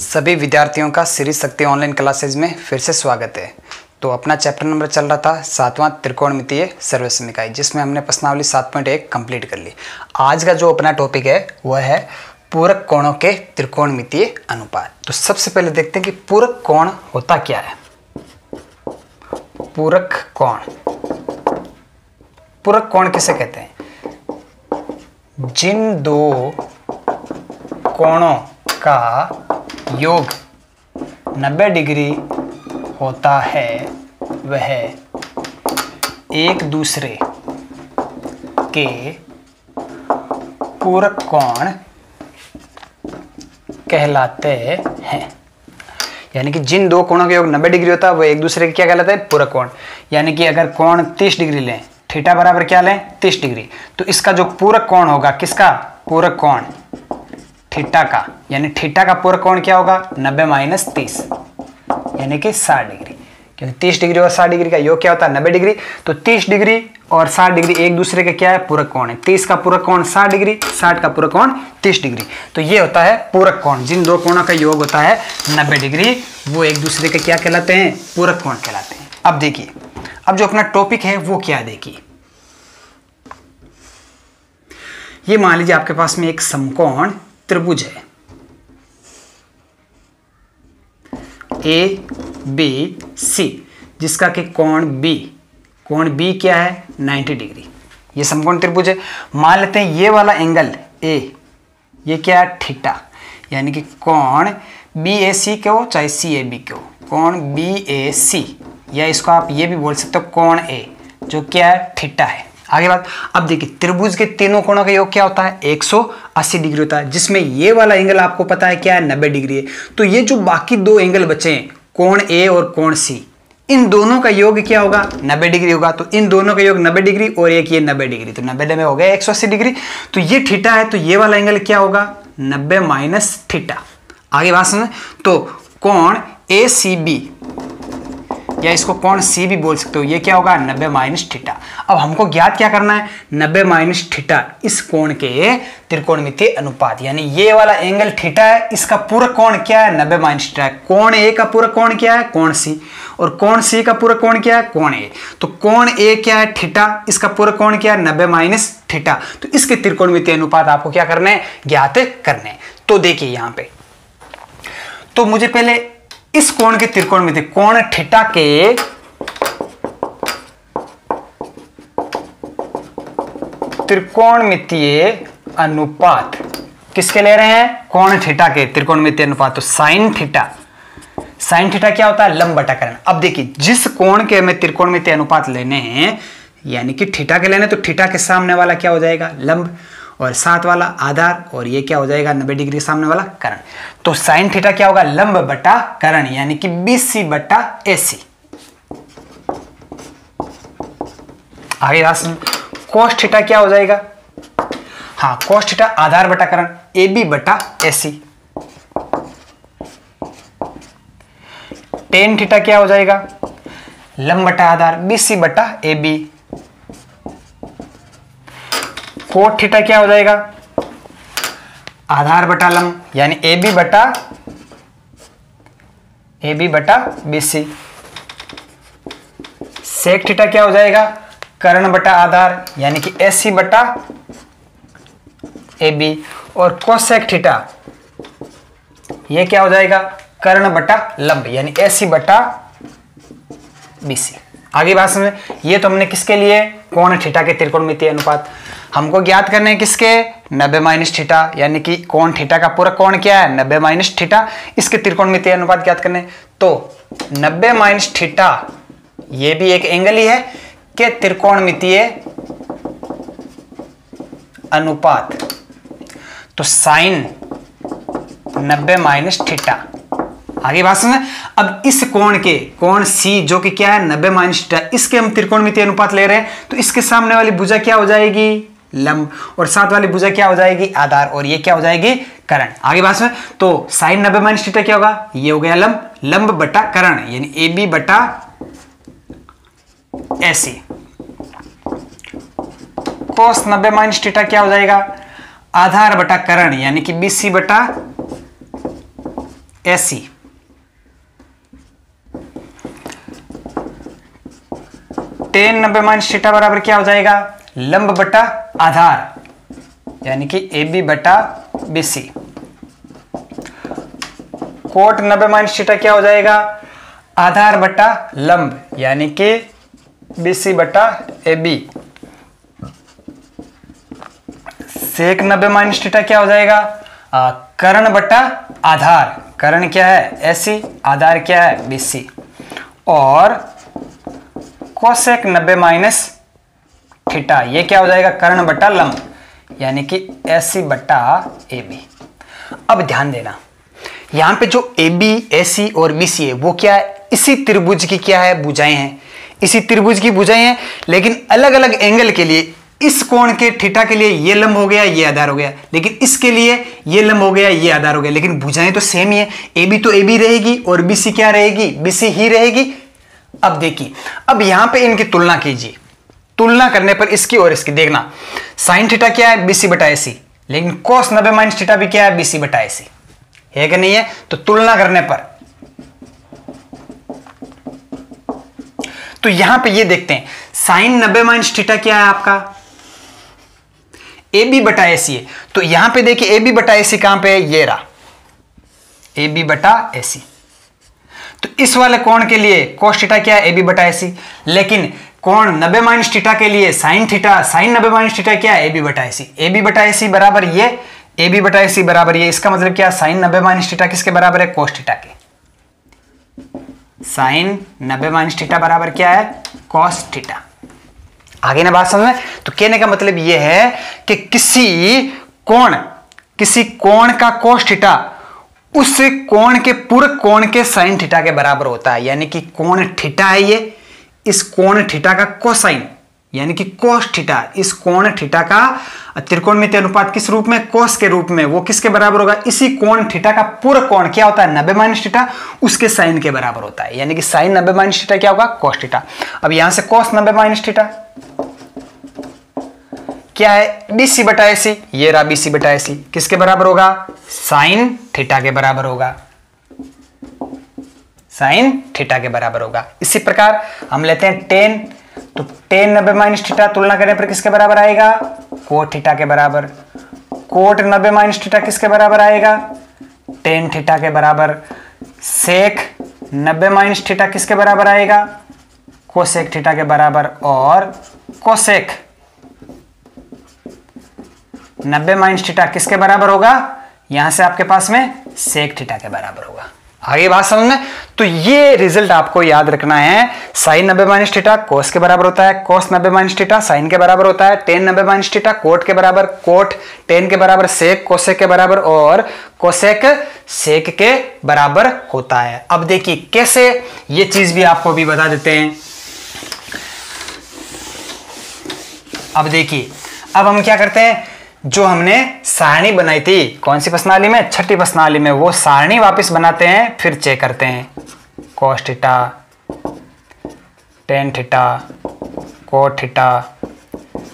सभी विद्यार्थियों का श्री शक्ति ऑनलाइन क्लासेज में फिर से स्वागत है। तो अपना चैप्टर नंबर चल रहा था 7वां त्रिकोणमितीय सर्वसमीकाई, जिसमें हमने प्रश्नावली 7.1 कंप्लीट कर ली। आज का जो अपना टॉपिक है वह है पूरक कोणों के त्रिकोणमितीय अनुपात। तो सबसे पहले देखते हैं कि पूरक कोण होता क्या है। पूरक कोण किसे कहते हैं? जिन दो कोणों का योग 90 डिग्री होता है वह एक दूसरे के पूरक कोण कहलाते हैं। यानी कि जिन दो कोणों का योग 90 डिग्री होता है वह एक दूसरे के क्या कहलाते हैं? पूरक कोण। यानी कि अगर कोण 30 डिग्री लें, थीटा बराबर क्या लें? 30 डिग्री, तो इसका जो पूरक कोण होगा, किसका पूरक कोण? थीटा का। यानी थीटा का पूरक कोण क्या होगा? 90 - 30 यानी कि 60 डिग्री। क्योंकि 30 डिग्री और 60 डिग्री का योग क्या होता है? 90 डिग्री। तो 30 डिग्री और 60 डिग्री एक दूसरे के क्या है? पूरक कोण है। 30 का पूरक कोण 60 डिग्री, 60 का पूरक कोण 30 डिग्री। तो ये होता है पूरक कोण। जिन दो कोणों का योग होता है 90 डिग्री, वो एक दूसरे के क्या कहलाते हैं? पूरक कोण कहलाते हैं। अब देखिए, अब जो अपना टॉपिक है वो क्या, देखिए ये मान लीजिए आपके पास में एक समकोण त्रिभुज है ABC, जिसका कि कोण B क्या है? 90 डिग्री। ये समकोण त्रिभुज है। मान लेते हैं ये वाला एंगल A, ये क्या है? थीटा। यानी कि कोण BAC को चाहे CAB को, कोण BAC, या इसको आप ये भी बोल सकते हो कोण A, जो क्या है? थीटा है। आगे बात, अब देखिए त्रिभुज के तीनों कोणों का योग क्या होता है? 180 डिग्री होता है, जिसमें ये वाला एंगल आपको पता है क्या है? 90 डिग्री है। तो ये जो बाकी दो एंगल बचे हैं, कोण A और कोण C, इन दोनों का योग क्या होगा? 90 डिग्री होगा। तो इन दोनों का योग 90 डिग्री और एक ये 90 डिग्री, तो 90 में हो गया 180 डिग्री। तो ये थीटा है, तो ये वाला एंगल क्या होगा? 90 - थीटा। आगे बात सुन, तो कोण ACB, या इसको कोण C भी बोल सकते हो, ये क्या होगा? 90 - थीटा। अब हमको ज्ञात क्या करना है? 90 - थीटा, इस कोण के त्रिकोणमितीय अनुपात। यानी ये वाला एंगल थीटा है, इसका पूरक कोण क्या है? 90 - थीटा है। कोण A का पूरक कोण क्या है? कोण C। और कोण C का पूरक कोण क्या है? कोण A। तो कोण A क्या है? थीटा। इसका पूरक कोण क्या है? 90 - थीटा। तो इसके त्रिकोणमितीय अनुपात आपको क्या करने हैं? ज्ञात करने हैं। तो देखिए यहां पे, तो मुझे पहले इस कोण के त्रिकोणमितीय, कोण थीटा के त्रिकोणमितीय अनुपात किसके ले रहे हैं? कोण थीटा के त्रिकोणमितीय अनुपात। तो साइन थीटा क्या होता है? लंब बटा कर्ण। अब देखिए, जिस कोण के हमें त्रिकोणमितीय अनुपात लेने हैं, यानी कि थीटा के लेने, तो थीटा के सामने वाला क्या हो जाएगा? लंब, और साथ वाला आधार, और ये क्या हो जाएगा? 90 डिग्री सामने वाला कर्ण। तो साइन थीटा क्या होगा? लंब बटा कर्ण, यानी कि BC बटा AC। आगे कोस थीटा क्या हो जाएगा? हाँ, कोस थीटा आधार बटा कर्ण, AB बटा AC। टेन थीटा क्या हो जाएगा? लंब बटा आधार, BC बटा AB। कोट थीटा क्या हो जाएगा? आधार बटा लंब, यानी AB बटा BC। सेक थीटा क्या हो जाएगा? कर्ण बटा आधार, यानी कि AC बटा AB। और कोसेक थीटा ये क्या हो जाएगा? कर्ण बटा लंब, यानी AC बटा BC। आगे बात समझ, ये तो हमने किसके लिए? कोण थीटा के त्रिकोणमितीय अनुपात। हमको ज्ञात करने हैं किसके? 90 - थीटा, यानी कि कोण थीटा का पूरक कोण क्या है? 90 - थीटा। इसके त्रिकोणमितीय अनुपात ज्ञात करने, तो 90 - थीटा ये भी एक एंगल ही है के त्रिकोणमितीय अनुपात। तो साइन 90 - थीटा। आगे बात सुन, अब इस कोण के, कोण C जो कि क्या है? 90 - थीटा, इसके हम त्रिकोणमितीय अनुपात ले रहे हैं, तो इसके सामने वाली भुजा क्या हो जाएगी? लंब, और साथ वाली भुजा क्या हो जाएगी? आधार, और ये क्या हो जाएगी? कर्ण। आगे बात सुन, तो साइन 90 - थीटा क्या होगा? ये हो गया लंब बटा कर्ण, यानी AB बटा AC। कोस 90 - थीटा क्या हो जाएगा? आधार बटा कर्ण, यानी कि BC बटा AC, tan 90 माइनस थीटा बराबर क्या हो जाएगा, लंब बटा आधार, यानी कि AB बटा BC। कोट 90 माइनस थीटा क्या हो जाएगा, आधार बटा लंब, यानी कि BC बटा AB। सेक 90 माइनस थीटा क्या हो जाएगा, कर्ण बटा आधार, कर्ण क्या है AC, आधार क्या है BC। और कोसेक 90 माइनस थीटा ये क्या हो जाएगा, कर्ण बटा लंब, यानी कि AC बटा AB। अब ध्यान देना, यहां पे जो AB, AC और BC है वो क्या है, इसी त्रिभुज की क्या है, भुजाएं हैं, इसी त्रिभुज की भुजाएं हैं, लेकिन अलग अलग एंगल के लिए इस कोण के थीटा के लिए ये लंब हो गया, ये आधार हो गया, लेकिन इसके लिए ये लंब हो गया, ये आधार हो गया, लेकिन भुजाएं तो सेम ही है। AB तो AB रहेगी और BC क्या रहेगी, BC ही रहेगी। अब देखिए, अब यहां पे इनकी तुलना कीजिए, तुलना करने पर इसकी और इसकी देखना, साइन थीटा क्या है, BC बटा AC, लेकिन कोस 90 माइनस थीटा भी क्या है, BC बटा AC है कि नहीं है। तो तुलना करने पर तो यहां पे ये देखते हैं, साइन 90 माइनस थीटा क्या है आपका, AB बटा AC है। तो यहां पे देखिए AB बटा AC कहां पे है, ये रहा AB बटा AC। तो इस वाले कोण के लिए कोस थीटा क्या है, AB बटा AC, लेकिन कोण 90 माइनस थीटा के लिए sine theta, sine 90 minus theta क्या है, AB बटा AC। AB बटा AC बराबर ये, AB बटा AC बराबर ये, इसका मतलब क्या, साइन 90 माइनस थीटा किसके बराबर है, कोस थीटा के। साइन 90 माइनस थीटा बराबर क्या है, कोस थीटा। आगे ना बात समझ में। तो कहने का मतलब यह है कि किसी कोण का कोस थीटा उस कोण के पूरे कोण के साइन थीटा के बराबर होता है, यानी कि कोण थीटा है ये, इस कोण थीटा का कोसाइन यानी कि कोस थीटा, इस कोण थीटा का त्रिकोणमितीय अनुपात किस रूप में, कोस के रूप में, वो किसके बराबर होगा, इसी कोण थीटा का पूरा कोण क्या होता है, 90 माइनस थीटा, उसके साइन के बराबर होता है, यानी कि साइन 90 माइनस थीटा क्या होगा, कोस थीटा। अब यहां से कोस 90 माइनस थीटा क्या है, BC बटा AC, ये रहा BC बटा AC, किसके बराबर होगा, साइन थीटा के बराबर होगा, साइन थीटा के बराबर होगा। इसी प्रकार हम लेते हैं टेन, तो टेन 90 माइनस थीटा तुलना करने पर किसके बराबर आएगा, कोट थीटा के बराबर। कोट 90 माइनस थीटा किसके बराबर आएगा, टेन थीटा के बराबर। सेक 90 माइनस थीटा किसके बराबर आएगा, कोसेक थीटा के बराबर। और कोसेक 90 माइनस थीटा किसके बराबर होगा, यहां से आपके पास में सेक थीटा के बराबर होगा। आगे बात समझ में। तो ये रिजल्ट आपको याद रखना है, साइन 90 माइनस थीटा कोस के बराबर होता है, कोस 90 माइनस थीटा साइन के बराबर होता है, टेन 90 माइनस थीटा कोट के बराबर, कोट टेन के बराबर, सेक कोसेक के बराबर और कोसेक सेक के बराबर होता है। अब देखिए कैसे, ये चीज भी आपको भी बता देते हैं। अब देखिए, अब हम क्या करते हैं, जो हमने सारणी बनाई थी कौन सी प्रश्नावली में, छठी प्रश्नावली में, वो सारणी वापस बनाते हैं, फिर चेक करते हैं। Cos theta, tan theta, cot theta,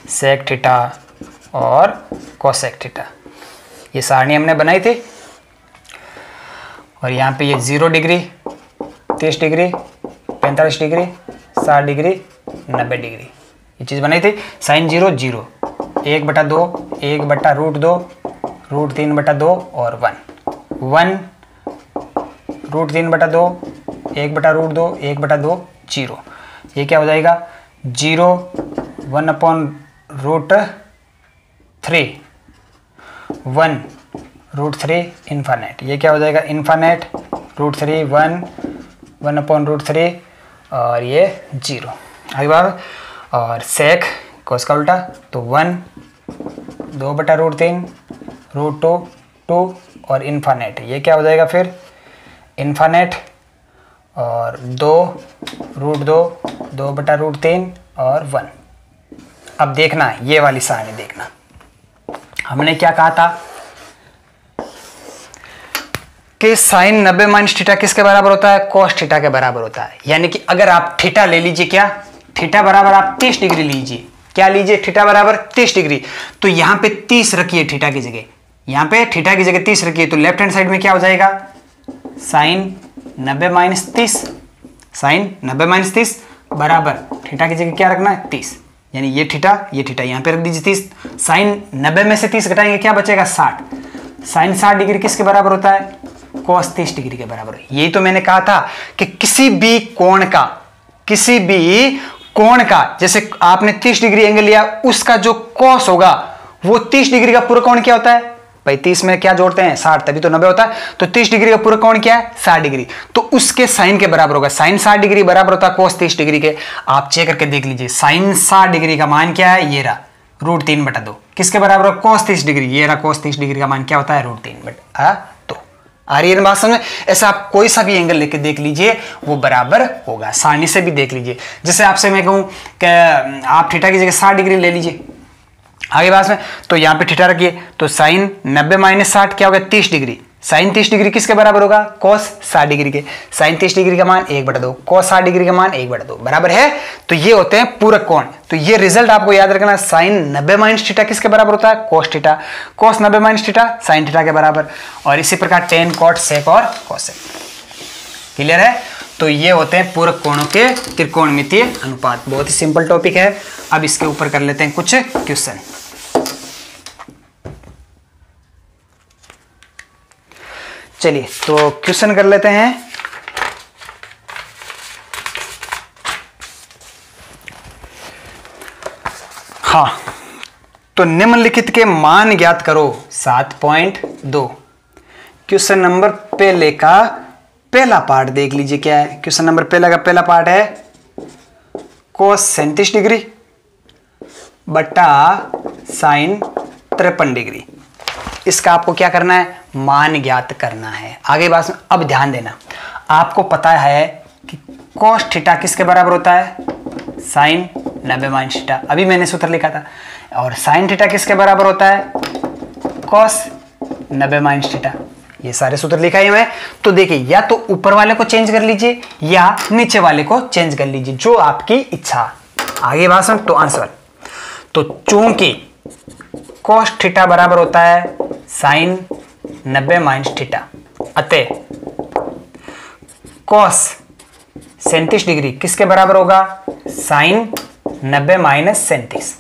sec theta और कोसेक थीटा, ये सारणी हमने बनाई थी। और यहाँ पे ये 0 degree, 30 degree, 45 degree, 60 degree, 90 degree, ये चीज़ बनाई थी। साइन 0 0, 1/2, 1/√2, √3/2 और 1 √3/2, 1/√2, 1/2, 0। ये क्या हो जाएगा, 0, 1/√3, 1√3 इन्फानेट, ये क्या हो जाएगा, इन्फानेट, √3, 1/√3 और ये 0। आगे बात। और सेक कोस का उल्टा, तो 1, 2/√3, √2, 2 और इन्फानेट, ये क्या हो जाएगा फिर, इन्फानेट और 2, √2, 2/√3 और 1। अब देखना ये वाली सारणी देखना, हमने क्या कहा था कि साइन 90 माइनस थीटा किसके बराबर होता है, कोस थीटा के बराबर होता है। यानी कि अगर आप थीटा ले लीजिए, क्या थीटा बराबर आप 30 डिग्री लीजिए, क्या लीजिए, थीटा बराबर 30 डिग्री, तो यहां पे 30 रखिए थीटा की जगह, यहां पे थीटा की जगह 30 रखिए, तो लेफ्ट हैंड साइड में क्या हो जाएगा, साइन 90 माइनस 30, साइन 90 माइनस 30 बराबर थीटा की जगह क्या रखना है 30, यानी ये थीटा यहाँ पे रख दीजिए 30। साइन 90 में से 30 घटाएंगे क्या बचेगा 60। साइन 60 डिग्री किसके बराबर होता है कोस 30 डिग्री के बराबर। यही तो मैंने कहा था कि किसी भी कोण का जैसे आपने 30 डिग्री एंगल लिया, उसका जो कॉस होगा वो 30 डिग्री का पूरा कोण क्या होता है भाई, 30 में क्या जोड़ते हैं 60, तभी तो 90 होता है। तो 30 डिग्री का पूरा कोण क्या है 60 डिग्री, तो उसके साइन के बराबर होगा। साइन 60 डिग्री बराबर होता है कोस 30 डिग्री के। आप चेक करके देख लीजिए, साइन 60 डिग्री का मान क्या है, ये रहा √3/2। किसके बराबर है कोस 30 डिग्री, ये रहा कोस 30 डिग्री का मान क्या होता है √3/2। आ रही है बात समझ में। ऐसा आप कोई सा भी एंगल लेके देख लीजिए वो बराबर होगा। सारणी से भी देख लीजिए, जैसे आपसे मैं कहूं कि आप थीटा की जगह 60 डिग्री ले लीजिए, आगे बात में तो यहां पे थीटा रखिए, तो साइन 90 माइनस 60 क्या होगा 30 डिग्री। साइन 30 डिग्री किसके बराबर होगा कोस 60 डिग्री के। साइन 30 डिग्री का मान 1/2, कोस 60 डिग्री का मान 1/2 बराबर है। तो ये होते हैं पूरक कोण। तो ये रिजल्ट आपको याद रखना, साइन 90 माइनस थीटा किसके बराबर होता है कोस थीटा, कोस 90 माइनस थीटा साइन थीटा के बराबर। और इसी प्रकार टेन कॉट सेक और कोसेक। क्लियर है। तो ये होते हैं पूरक कोणों के त्रिकोणमितीय अनुपात। बहुत ही सिंपल टॉपिक है। अब इसके ऊपर कर लेते हैं कुछ क्वेश्चन। चलिए तो क्वेश्चन कर लेते हैं। हाँ, तो निम्नलिखित के मान ज्ञात करो 7.2। क्वेश्चन नंबर पहले का पहला पार्ट देख लीजिए क्या है। क्वेश्चन नंबर पहला का पहला पार्ट है कोस 37 डिग्री बटा साइन 53 डिग्री। इसका आपको क्या करना है मान ज्ञात करना है। आगे बात में अब ध्यान देना, आपको पता है कि कोस थीटा किसके बराबर होता है साइन 90 माइनस थीटा, अभी मैंने सूत्र लिखा था। और साइन थीटा किसके बराबर होता है कोस 90 माइनस थीटा। ये सारे सूत्र लिखा है मैं। तो देखिए, या तो ऊपर वाले को चेंज कर लीजिए या नीचे वाले को चेंज कर लीजिए, जो आपकी इच्छा। आगे बात सुन, तो आंसर तो चूंकि कोस थीटा बराबर होता है साइन 90 माइनस थीटा, अतः कोस 37 डिग्री किसके बराबर होगा साइन 90 माइनस 37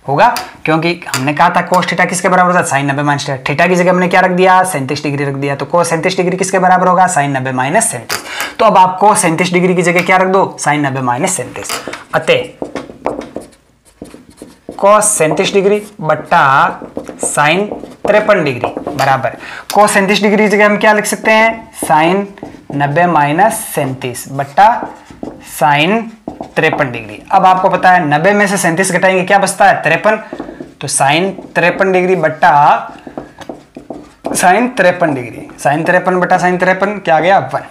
होगा। क्योंकि हमने कहा था कोस थीटा किसके बराबर होता है साइन 90 माइनस थीटा। थीटा की जगह हमने क्या रख दिया 37 डिग्री रख दिया, तो कोस 37 डिग्री किसके बराबर होगा साइन 90 माइनस 37। तो अब आपको 37 डिग्री की जगह क्या रख दो साइन 90 माइनस 37, अतः कोस 37 डिग्री बट्टा साइन 53 डिग्री बराबर कोस 37 डिग्री की जगह हम क्या लिख सकते हैं साइन 90 माइनस 37 बट्टा साइन 53 डिग्री। अब आपको पता है 90 में से 37 घटाएंगे क्या बचता है 53, तो साइन 53 डिग्री बट्टा साइन 53 डिग्री, साइन 53 बट्टा साइन 53 क्या आ गया 1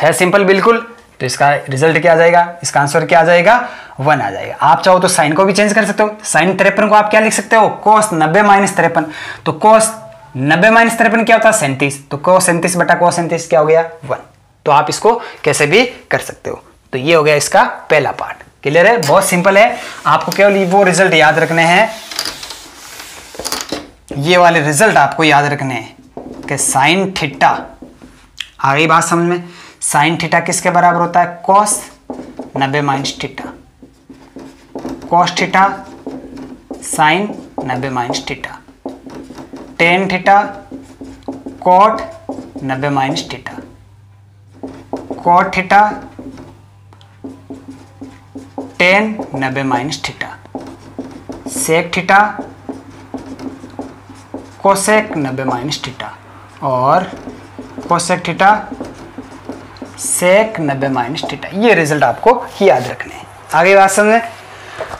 है। सिंपल बिल्कुल। तो इसका रिजल्ट क्या आ जाएगा, इसका आंसर क्या आ जाएगा 1 आ जाएगा। आप चाहो तो साइन को भी चेंज कर सकते हो। साइन 53 को आप क्या लिख सकते हो कोस 90 माइनस 53, तो कोस 90 माइनस 53 क्या होता है 37, तो कोस 37 बटा कोस 37 क्या हो गया 1। तो आप इसको कैसे भी कर सकते हो। तो ये हो गया इसका पहला पार्ट। क्लियर है, बहुत सिंपल है। आपको केवल वो रिजल्ट याद रखने हैं, ये वाले रिजल्ट आपको याद रखने हैं कि साइन थीटा, आ गई बात समझ में, साइन थीटा किसके बराबर होता है cos 90 minus theta, cos theta sine 90 minus theta, tan theta cot 90 minus theta, cot theta tan 90 minus theta, sec theta cosec 90 minus theta, और cosec theta sec 90 minus theta. ये रिजल्ट आपको याद रखने हैं। आगे बात समझे।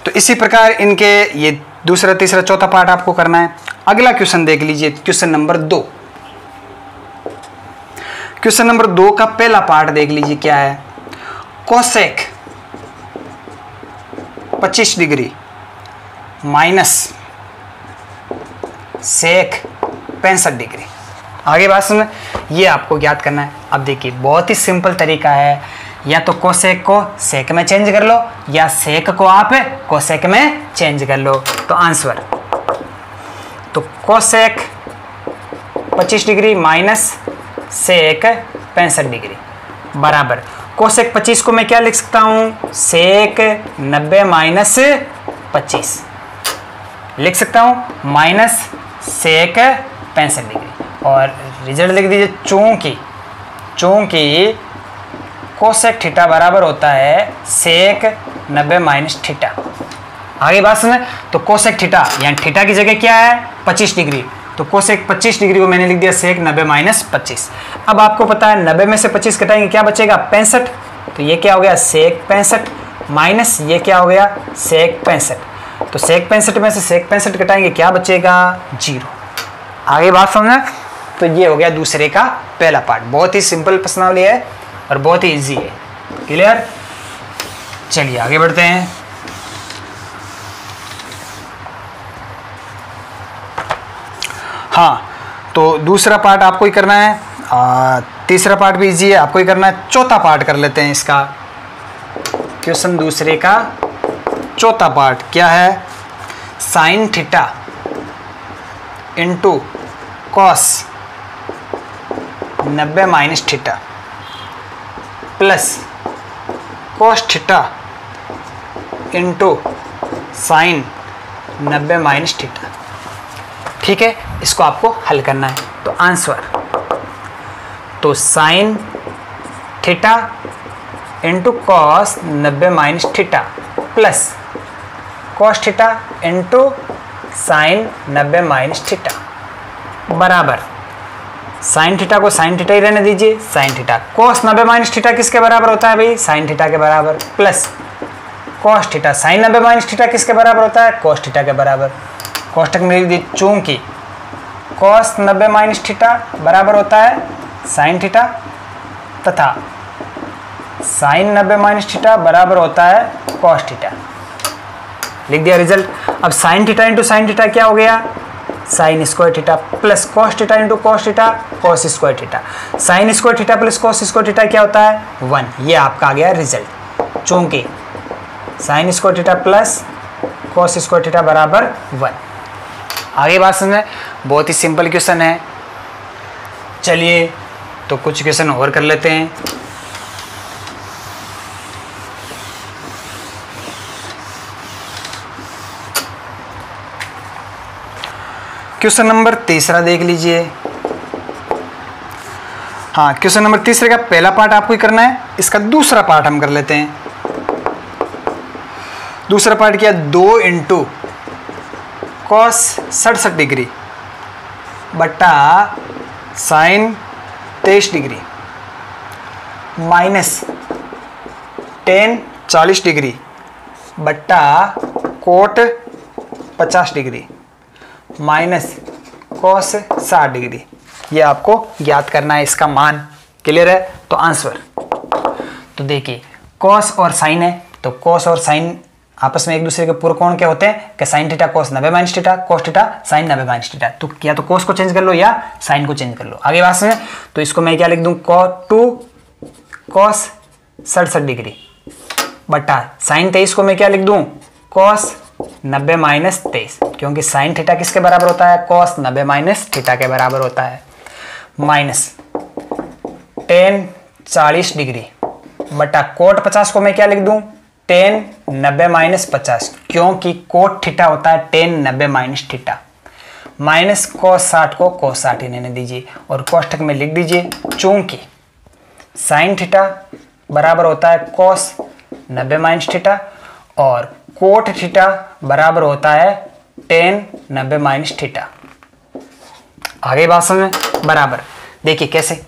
तो इसी प्रकार इनके ये दूसरा तीसरा चौथा पार्ट आपको करना है। अगला क्वेश्चन देख लीजिए, क्वेश्चन नंबर 2। क्वेश्चन नंबर 2 का पहला पार्ट देख लीजिए क्या है। Cosec 25 degree minus sec 65 degree. आगे बात सुन, ये आपको याद करना है। अब देखिए बहुत ही सिंपल तरीका है, या तो कोसेक को सेक में चेंज कर लो या सेक को आप कोसेक में चेंज कर लो। तो आंसर तो cosec 25 degree minus sec 65 degree बराबर कोसेक 25 को मैं क्या लिख सकता हूँ, सेक 90 माइनस 25 लिख सकता हूँ, माइनस सेक 65 डिग्री और रिजल्ट लिख दीजिए। चूंकि कोसेक थीटा बराबर होता है सेक 90 माइनस थीटा। आगे बात समझ। तो कोसेक थीटा यानी थीटा की जगह क्या है 25 डिग्री, तो कोसेक 25 डिग्री को मैंने लिख दिया सेक 90 माइनस 25। अब आपको पता है 90 में से 25 घटाएंगे क्या बचेगा 65, तो ये क्या हो गया सेक 65 माइनस ये क्या हो गया सेक 65, तो सेक 65 में से सेक 65 घटाएंगे क्या बचेगा 0। आगे बात समझना। तो ये हो गया दूसरे का पहला पार्ट, बहुत ही सिंपल प्रश्नावली है और बहुत ही इजी है। क्लियर। चलिए आगे बढ़ते हैं। हाँ, तो दूसरा पार्ट आपको ही करना है, तीसरा पार्ट भी इजी है, आपको ही करना है। चौथा पार्ट कर लेते हैं इसका। क्वेश्चन दूसरे का चौथा पार्ट क्या है, sine theta into cos 90 minus theta plus cos theta into sine 90 minus theta. ठीक है, इसको आपको हल करना है। तो आंसर, तो sine theta into cos 90 minus theta plus cos theta into sine 90 minus theta बराबर साइन थीटा को साइन थीटा ही रहने दीजिए, sine theta cos 90 minus theta किसके बराबर होता है भाई, साइन थीटा के बराबर, plus cos theta sine 90 minus theta किसके बराबर होता है, कॉस थीटा के बराबर। कोष्टक में लिख दी, चूंकि कॉस 90 माइनस थीटा बराबर होता है साइन थीटा तथा साइन 90 माइनस थीटा बराबर होता है कॉस थीटा। लिख दिया रिजल्ट। अब sine theta into sine theta क्या हो गया, sine square theta plus cos theta into cos theta cos square theta. Sine square theta plus cos square theta क्या होता है 1। ये आपका आ गया रिजल्ट, चूंकि sine square theta plus cos square theta बराबर 1। आगे बात समझे, बहुत ही सिंपल क्वेश्चन है। चलिए तो कुछ क्वेश्चन और कर लेते हैं। क्वेश्चन नंबर तीसरा देख लीजिए। हाँ, क्वेश्चन नंबर तीसरे का पहला पार्ट आपको ही करना है, इसका दूसरा पार्ट हम कर लेते हैं। दूसरा पार्ट क्या, 2 इंटू कॉस 67 डिग्री बट्टा sine 23 degree minus tan 40 degree बट्टा cot 50 degree minus cos 60 degree. ये आपको ज्ञात करना है इसका मान। क्लियर है। तो आंसर, तो देखिए कॉस और साइन है, तो कॉस और साइन आपस में एक दूसरे के पूर्व कोण क्या होते हैं कि sine theta cos 90 minus theta, cos theta sine 90 minus theta. तो या तो कॉस को चेंज कर लो या साइन को चेंज कर लो। आगे बात समझे, तो इसको मैं क्या लिख दूं, cos 2 कॉस 67 डिग्री बटा साइन 23 को मैं क्या लिख दूं, कॉस 90 माइनस 23, क्योंकि साइन थीटा किसके बराबर होता है, कॉस 90 माइनस थीटा के बराबर होता है, माइनस टेन 40 डिग्री बटा कोट 50 को मैं क्या लिख दूं, टेन 90 माइनस 50, क्योंकि कोट थीटा होता है ten 90 minus theta, minus cos 60 को कॉस 60 ही रहने दीजिए और कोष्ठक में लिख दीजिए, चूंकि साइन थीटा बराबर होता है कॉस 90 माइनस थीटा और कोट थीटा बराबर होता है टेन 90 माइनस थीटा। आगे बात समझ बराबर, देखिए कैसे,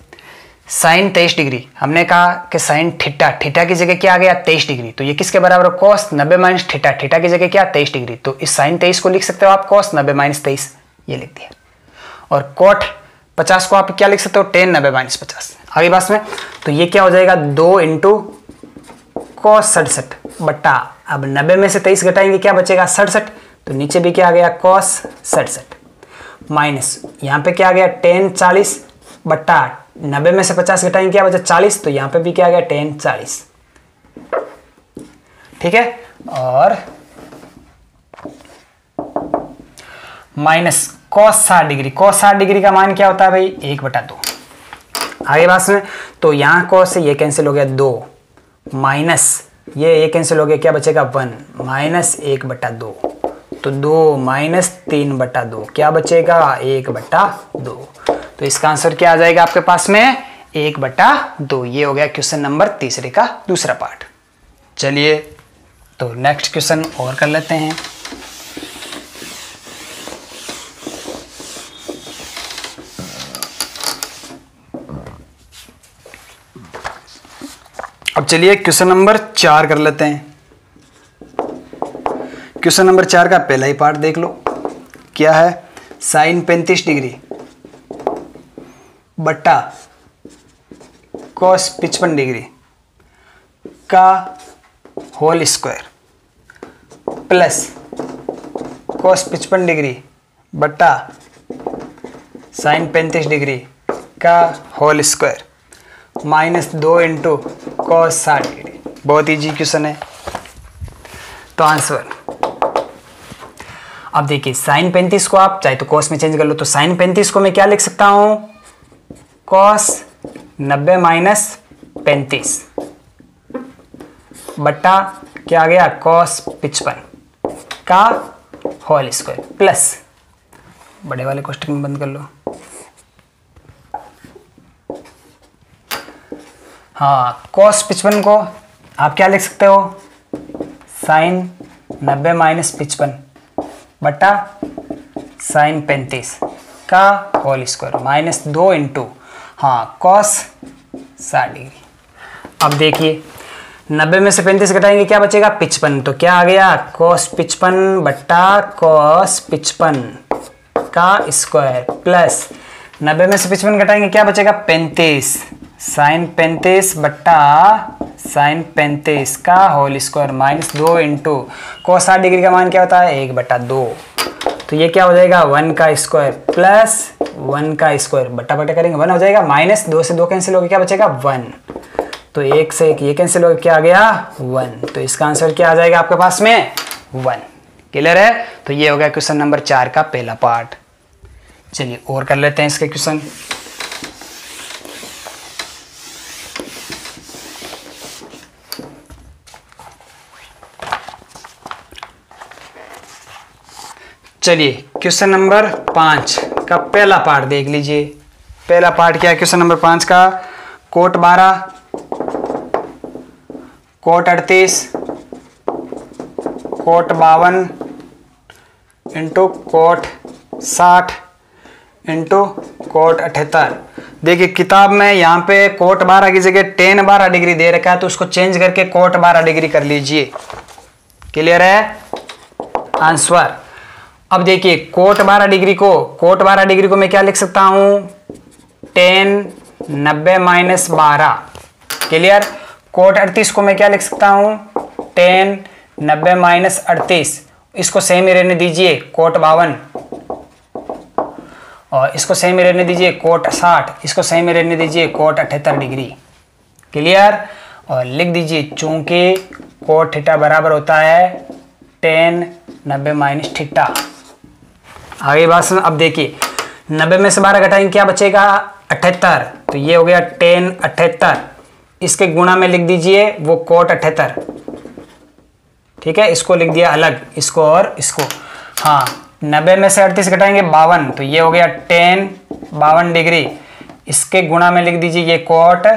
साइन 23 डिग्री हमने कहा कि साइन थीटा, थीटा की जगह क्या आ गया 23 डिग्री, तो ये किसके बराबर है, कॉस 90 माइनस थीटा, थीटा की जगह क्या 23 डिग्री, तो इस साइन 23 को लिख सकते हो आप कॉस 90 माइनस 23, ये लिख दिया। और कोट 50 को आप क्या लिख सकते हो, टेन 90 माइनस 50। आगे बात में, तो ये क्या हो जाएगा 2 इंटू कॉस 67 बट्टा, अब 90 में से 23 घटाएंगे क्या बचेगा 67, तो नीचे भी क्या आ गया कॉस 67 माइनस यहाँ पे क्या आ गया टेन 40 बट्टा 90 में से 50 घटाएंगे क्या बचा 40, तो यहाँ पे भी क्या आ गया टेन 40। ठीक है, और minus cos 60 degree, cos 60 degree का मान क्या होता है भाई 1/2, आगे बात में, तो यहाँ cos से ये कैंसिल हो गया 2 माइनस ये कैंसिल हो गया, क्या बचेगा 1 माइनस 1/2, तो 2 माइनस 3/2 क्या बचेगा 1/2। तो इसका आंसर क्या आ जाएगा आपके पास में 1/2। ये हो गया क्वेश्चन नंबर 3 का दूसरा पार्ट। चलिए तो नेक्स्ट क्वेश्चन और कर लेते हैं। अब चलिए क्वेश्चन नंबर 4 कर लेते हैं। क्वेश्चन नंबर 4 का पहला ही पार्ट देख लो, क्या है, साइन 35 डिग्री बट्टा कॉस 55 डिग्री का whole square plus cos 55 degree बट्टा साइन 35 डिग्री का whole square minus 2 into cos 60 degree. बहुत ईजी क्वेश्चन है। तो आंसर, अब देखिए साइन 35 को आप चाहे तो कॉस में चेंज कर लो, तो साइन 35 को मैं क्या लिख सकता हूं, कॉस 90 माइनस 35 बट्टा क्या आ गया कॉस 55 का होल स्क्वायर प्लस, बड़े वाले कोष्टक में बंद कर लो, हाँ कॉस 55 को आप क्या लिख सकते हो, साइन 90 माइनस 55 बट्टा साइन 35 का होल स्क्वायर माइनस 2 इंटू हाँ कॉस 60 डिग्री। अब देखिए 90 में से 35 घटाएंगे क्या बचेगा 55, तो क्या आ गया कॉस 55 बट्टा कॉस 55 का स्क्वायर प्लस 90 में से 55 घटाएंगे क्या बचेगा 35 साइन 35 बट्टा साइन 35 का whole square minus 2 into cos 60 degree का मान क्या होता है 1/2, तो ये क्या हो जाएगा 1 का स्क्वायर प्लस 1 का स्क्वायर बट्टा बट्टा करेंगे 1 हो जाएगा, माइनस 2 से 2 कैंसिल हो गया क्या बचेगा 1, तो 1 से 1 ये कैंसिल हो गया क्या आ गया 1, तो इसका आंसर क्या आ जाएगा आपके पास में 1। क्लियर है। तो ये हो गया क्वेश्चन नंबर 4 का पहला पार्ट। चलिए और कर लेते हैं इसके क्वेश्चन। चलिए क्वेश्चन नंबर 5 का पहला पार्ट देख लीजिए। पहला पार्ट क्या है क्वेश्चन नंबर 5 का, cot 12 cot 38 cot 52 into cot 60 into cot 78। देखिए किताब में यहाँ पे कोट 12 की जगह टेन 12 डिग्री दे रखा है, तो उसको चेंज करके कोट 12 डिग्री कर लीजिए। क्लियर है आंसर। अब देखिए कोट 12 डिग्री को मैं क्या लिख सकता हूं, टेन 90 माइनस 12। क्लियर। कोट 38 को मैं क्या लिख सकता हूं, टेन 90 माइनस 38। इसको सेम ही रहने दीजिए कोट 52, और इसको सेम ही रहने दीजिए कोट 60, इसको सेम ही रहने दीजिए कोट 78 डिग्री। क्लियर। और लिख दीजिए चूंकि कोट थीटा बराबर होता है टेन 90 माइनस थीटा। आगे बात सुन। अब देखिए 90 में से 12 घटाएंगे क्या बचेगा 78, तो ये हो गया टेन 78। इसके गुणा में लिख दीजिए वो कोट 78। ठीक है, इसको लिख दिया अलग, इसको और इसको। हाँ 90 में से 38 घटाएंगे 52, तो ये हो गया टेन 52 डिग्री। इसके गुणा में लिख दीजिए ये कोट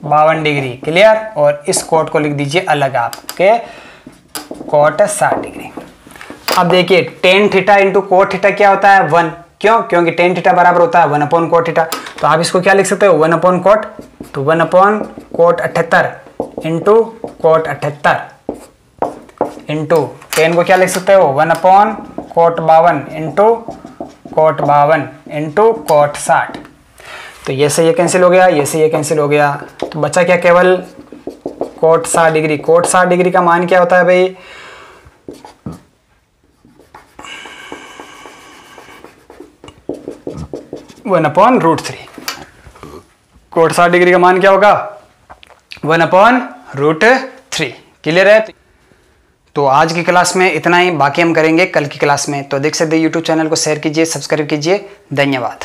52 डिग्री। क्लियर। और इस कोट को लिख दीजिए अलग आपके कोट 60 डिग्री। अब देखिए tan theta into cot theta क्या होता है 1, क्यों, क्योंकि टेन थीटा बराबर होता है 1 अपॉन कोट थीटा। तो आप इसको क्या लिख सकते हो 1 अपॉन कोट, तो 1 upon coat 78 into cot 78 into ten को क्या लिख सकते हो 1 upon coat 52 into coat 52 into cot 60। तो ये से ये कैंसिल हो गया, ये से ये कैंसिल हो गया, तो बचा क्या केवल कोट 60 डिग्री। कोट 60 डिग्री का मान क्या होता है भाई, वन अपॉन √3। कोट 60 डिग्री का मान क्या होगा 1 अपॉन √3। क्लियर है। तो आज की क्लास में इतना ही, बाकी हम करेंगे कल की क्लास में। तो देख सकते यूट्यूब चैनल को शेयर कीजिए, सब्सक्राइब कीजिए। धन्यवाद।